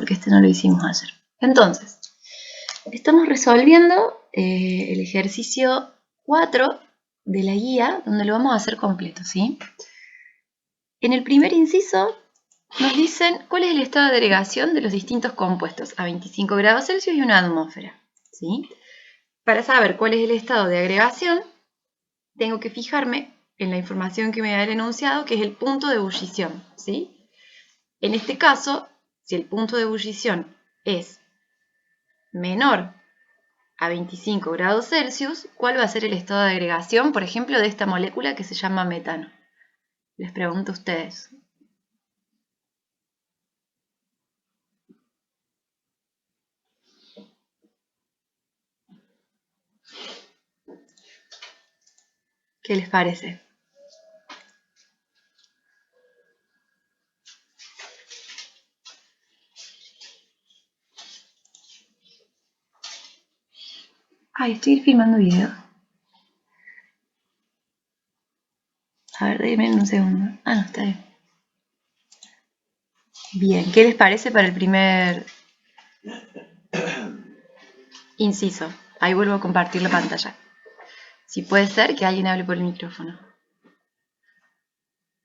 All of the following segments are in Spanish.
porque este no lo hicimos ayer. Entonces, estamos resolviendo el ejercicio 4 de la guía, donde lo vamos a hacer completo, ¿sí? En el primer inciso nos dicen cuál es el estado de agregación de los distintos compuestos a 25 grados Celsius y una atmósfera, ¿sí? Para saber cuál es el estado de agregación, tengo que fijarme en la información que me da el enunciado, que es el punto de ebullición, ¿sí? En este caso, si el punto de ebullición es menor a 25 grados Celsius, ¿cuál va a ser el estado de agregación, por ejemplo, de esta molécula que se llama metano? Les pregunto a ustedes. ¿Qué les parece? Ay, estoy filmando video. A ver, déjenme un segundo. Ah, no, está bien. Bien, ¿qué les parece para el primer inciso? Ahí vuelvo a compartir la pantalla. Si puede ser que alguien hable por el micrófono.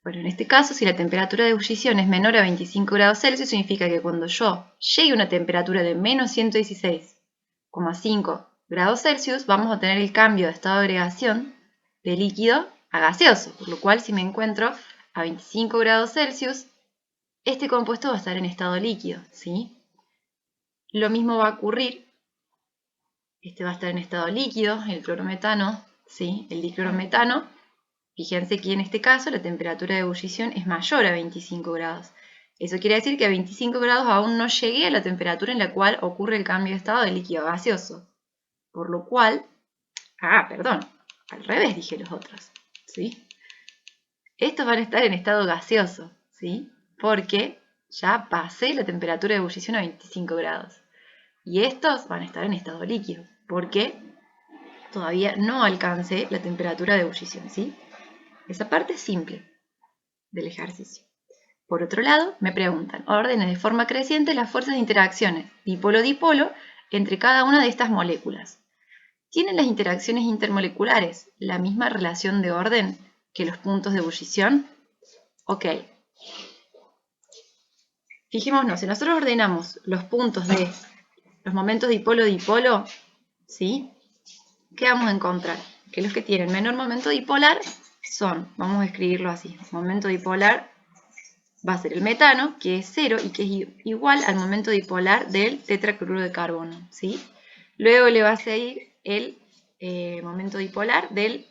Bueno, en este caso, si la temperatura de ebullición es menor a 25 grados Celsius, significa que cuando yo llegue a una temperatura de menos 116,5 grados Celsius, vamos a tener el cambio de estado de agregación de líquido a gaseoso, por lo cual si me encuentro a 25 grados Celsius, este compuesto va a estar en estado líquido, ¿sí? Lo mismo va a ocurrir, este va a estar en estado líquido, el clorometano, ¿sí? El diclorometano. Fíjense que en este caso la temperatura de ebullición es mayor a 25 grados. Eso quiere decir que a 25 grados aún no llegué a la temperatura en la cual ocurre el cambio de estado de líquido a gaseoso. Por lo cual, perdón, al revés dije los otros, ¿sí? Estos van a estar en estado gaseoso, ¿sí? Porque ya pasé la temperatura de ebullición a 25 grados. Y estos van a estar en estado líquido, porque todavía no alcancé la temperatura de ebullición, ¿sí? Esa parte es simple del ejercicio. Por otro lado, me preguntan, ordene de forma creciente las fuerzas de interacciones dipolo-dipolo entre cada una de estas moléculas. ¿Tienen las interacciones intermoleculares la misma relación de orden que los puntos de ebullición? Ok. Fijémonos, si nosotros ordenamos los puntos de los momentos dipolo-dipolo, ¿sí? ¿Qué vamos a encontrar? Que los que tienen menor momento dipolar son, vamos a escribirlo así, momento dipolar va a ser el metano, que es 0 y que es igual al momento dipolar del tetracloruro de carbono, ¿sí? Luego le va a seguir el momento dipolar del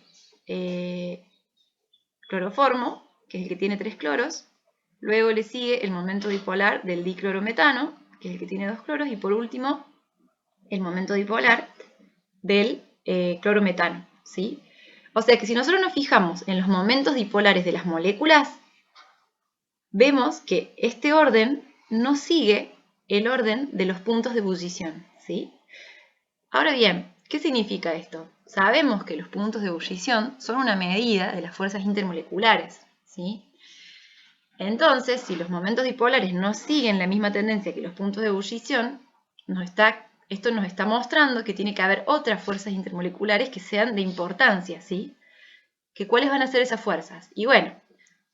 cloroformo, que es el que tiene 3 cloros. Luego le sigue el momento dipolar del diclorometano, que es el que tiene 2 cloros. Y por último, el momento dipolar del clorometano, ¿sí? O sea que si nosotros nos fijamos en los momentos dipolares de las moléculas, vemos que este orden no sigue el orden de los puntos de ebullición, ¿sí? Ahora bien, ¿qué significa esto? Sabemos que los puntos de ebullición son una medida de las fuerzas intermoleculares, ¿sí? Entonces, si los momentos dipolares no siguen la misma tendencia que los puntos de ebullición, esto nos está mostrando que tiene que haber otras fuerzas intermoleculares que sean de importancia, ¿sí? ¿Cuáles van a ser esas fuerzas? Y bueno,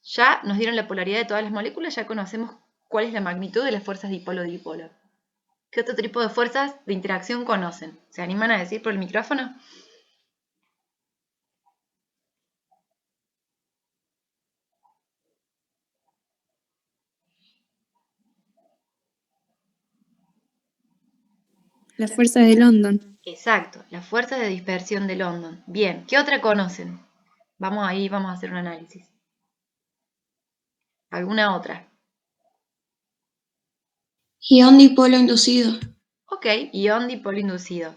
ya nos dieron la polaridad de todas las moléculas, ya conocemos cuál es la magnitud de las fuerzas dipolo-dipolo. ¿Qué otro tipo de fuerzas de interacción conocen? ¿Se animan a decir por el micrófono? La fuerza de London. Exacto, la fuerza de dispersión de London. Bien, ¿qué otra conocen? Vamos a hacer un análisis. ¿Alguna otra? Ion dipolo inducido. Ok, ion dipolo inducido.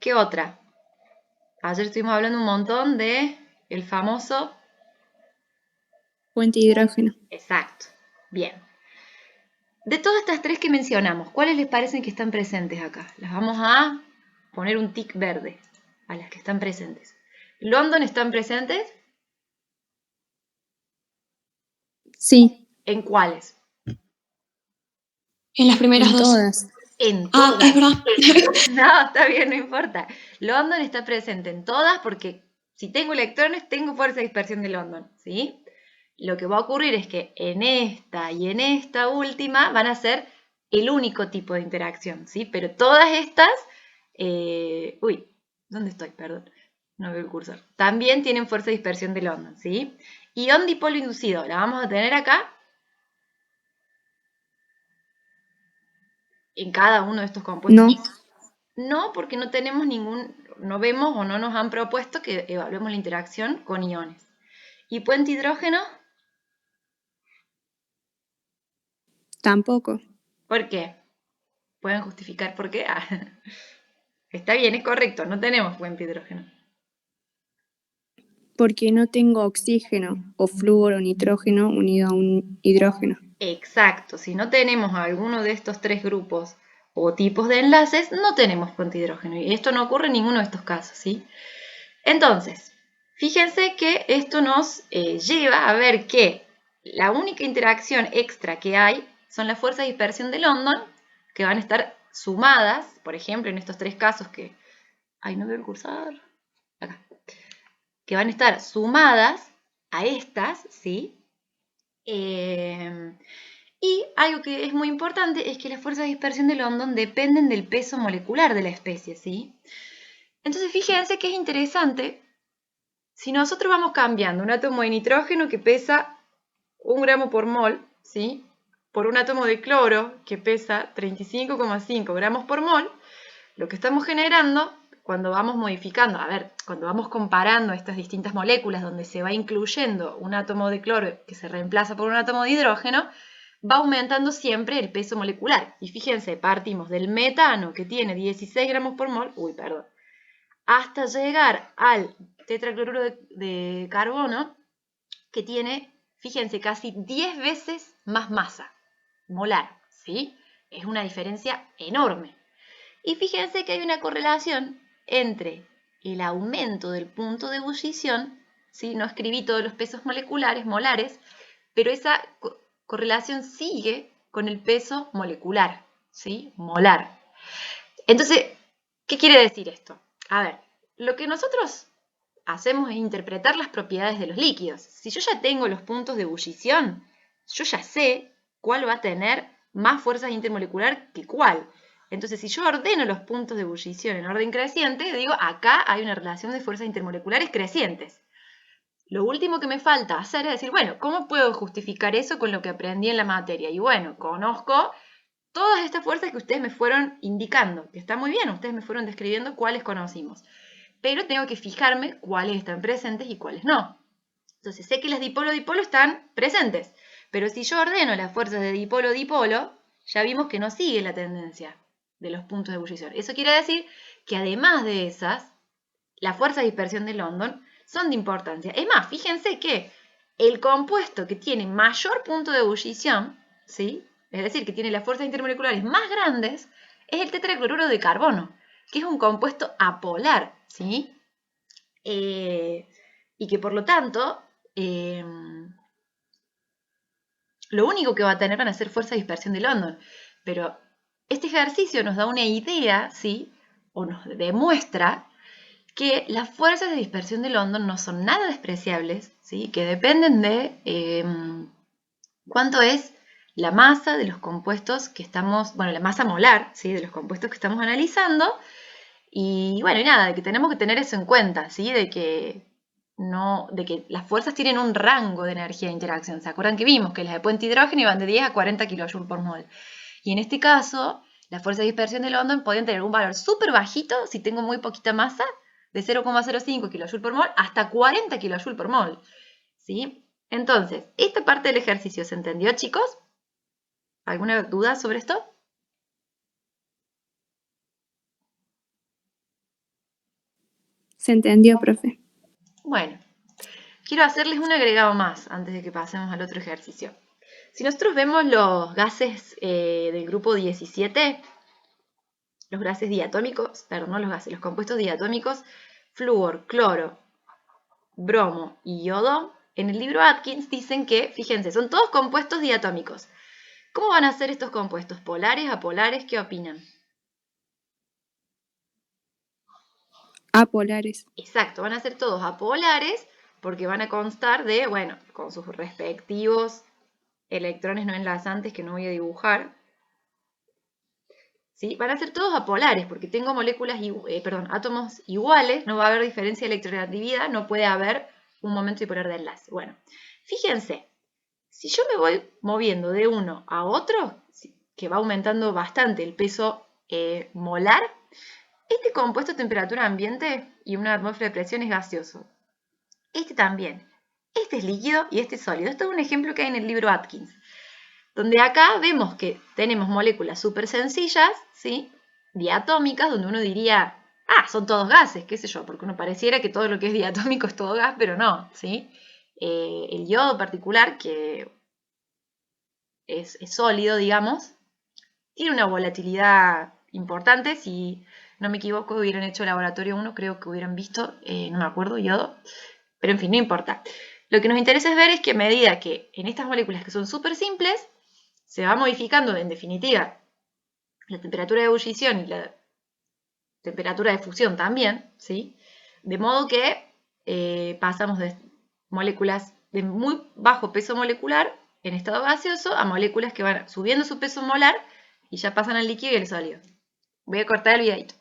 ¿Qué otra? Ayer estuvimos hablando un montón de el famoso... Puente de hidrógeno. Exacto, bien. De todas estas tres que mencionamos, ¿cuáles les parecen que están presentes acá? Las vamos a poner un tic verde a las que están presentes. ¿London están presentes? Sí. ¿En cuáles? En las primeras En dos. todas. En Ah, todas. es verdad. No, está bien, no importa. London está presente en todas porque si tengo electrones, tengo fuerza de dispersión de London, ¿sí? Lo que va a ocurrir es que en esta y en esta última van a ser el único tipo de interacción, ¿sí? Pero todas estas... uy, ¿dónde estoy? Perdón, no veo el cursor. También tienen fuerza de dispersión de London, ¿sí? Ion dipolo inducido, la vamos a tener acá en cada uno de estos compuestos. No, No, porque no tenemos no vemos o no nos han propuesto que evaluemos la interacción con iones. ¿Y puente hidrógeno? tampoco. ¿Por qué? ¿Pueden justificar por qué? Ah, está bien, es correcto, no tenemos puente hidrógeno. Porque no tengo oxígeno o flúor o nitrógeno unido a un hidrógeno. Exacto, si no tenemos alguno de estos tres grupos o tipos de enlaces, no tenemos puente hidrógeno. Y esto no ocurre en ninguno de estos casos, ¿sí? Entonces, fíjense que esto nos lleva a ver que la única interacción extra que hay son las fuerzas de dispersión de London, que van a estar sumadas, por ejemplo, en estos tres casos que... Ay, no veo el cursor. Acá. Que van a estar sumadas a estas, ¿sí? Y algo que es muy importante es que las fuerzas de dispersión de London dependen del peso molecular de la especie, ¿sí? Entonces, fíjense que es interesante. Si nosotros vamos cambiando un átomo de nitrógeno que pesa 1 gramo por mol, ¿sí? Por un átomo de cloro que pesa 35,5 gramos por mol, lo que estamos generando cuando vamos modificando, cuando vamos comparando estas distintas moléculas donde se va incluyendo un átomo de cloro que se reemplaza por un átomo de hidrógeno, va aumentando siempre el peso molecular. Y fíjense, partimos del metano que tiene 16 gramos por mol, hasta llegar al tetracloruro de carbono, que tiene, fíjense, casi 10 veces más masa molar, ¿sí? Es una diferencia enorme. Y fíjense que hay una correlación entre el aumento del punto de ebullición, ¿sí? No escribí todos los pesos moleculares, molares, pero esa correlación sigue con el peso molecular, ¿sí? Molar. Entonces, ¿qué quiere decir esto? A ver, lo que nosotros hacemos es interpretar las propiedades de los líquidos. Si yo ya tengo los puntos de ebullición, yo ya sé cuál va a tener más fuerza intermolecular que cuál. Entonces, si yo ordeno los puntos de ebullición en orden creciente, digo, acá hay una relación de fuerzas intermoleculares crecientes. Lo último que me falta hacer es decir, bueno, ¿cómo puedo justificar eso con lo que aprendí en la materia? Y bueno, conozco todas estas fuerzas que ustedes me fueron indicando, que está muy bien, ustedes me fueron describiendo cuáles conocimos. Pero tengo que fijarme cuáles están presentes y cuáles no. Entonces sé que las dipolo-dipolo están presentes, pero si yo ordeno las fuerzas de dipolo-dipolo, ya vimos que no sigue la tendencia de los puntos de ebullición. Eso quiere decir que además de esas, las fuerzas de dispersión de London son de importancia. Es más, fíjense que el compuesto que tiene mayor punto de ebullición, ¿sí? Es decir, que tiene las fuerzas intermoleculares más grandes, es el tetracloruro de carbono, que es un compuesto apolar, ¿sí? Y que por lo tanto, lo único que va a tener van a ser fuerzas de dispersión de London. Pero este ejercicio nos da una idea, ¿sí? O nos demuestra que las fuerzas de dispersión de London no son nada despreciables, ¿sí? Que dependen de cuánto es la masa de los compuestos que estamos, bueno, la masa molar, ¿sí? De los compuestos que estamos analizando. Y bueno, y nada, de que tenemos que tener eso en cuenta, ¿sí? De que las fuerzas tienen un rango de energía de interacción. ¿Se acuerdan que vimos que las de puente hidrógeno iban de 10 a 40 kJ por mol? Y en este caso, las fuerzas de dispersión de London pueden tener un valor súper bajito si tengo muy poquita masa, de 0,05 kJ por mol hasta 40 kJ por mol, ¿sí? Entonces, esta parte del ejercicio, ¿se entendió, chicos? ¿Alguna duda sobre esto? Se entendió, profe. Bueno, quiero hacerles un agregado más antes de que pasemos al otro ejercicio. Si nosotros vemos los gases del grupo 17, los gases diatómicos, perdón, no los gases, los compuestos diatómicos, flúor, cloro, bromo y yodo, en el libro Atkins dicen que, fíjense, son todos compuestos diatómicos, ¿Cómo van a ser estos compuestos? ¿Polares, apolares? ¿Qué opinan? Apolares. Exacto, van a ser todos apolares porque van a constar de, bueno, con sus respectivos electrones no enlazantes que no voy a dibujar. ¿Sí? Van a ser todos apolares porque tengo moléculas, átomos iguales, no va a haber diferencia de electronegatividad, no puede haber un momento dipolar de enlace. Bueno, fíjense, si yo me voy moviendo de uno a otro, que va aumentando bastante el peso molar, este compuesto a temperatura ambiente y una atmósfera de presión es gaseoso. Este también. Este es líquido y este es sólido. Esto es un ejemplo que hay en el libro Atkins, donde acá vemos que tenemos moléculas súper sencillas, ¿sí? Diatómicas, donde uno diría, son todos gases, qué sé yo, porque uno pareciera que todo lo que es diatómico es todo gas, pero no, ¿sí? El yodo particular, que es sólido, digamos, tiene una volatilidad importante. Si no me equivoco, hubieran hecho laboratorio 1, creo que hubieran visto, no me acuerdo, yodo, pero en fin, no importa. Lo que nos interesa es ver es que a medida que en estas moléculas que son súper simples, se va modificando, en definitiva, la temperatura de ebullición y la temperatura de fusión también, ¿sí? De modo que pasamos de moléculas de muy bajo peso molecular en estado gaseoso a moléculas que van subiendo su peso molar y ya pasan al líquido y al sólido. Voy a cortar el videito.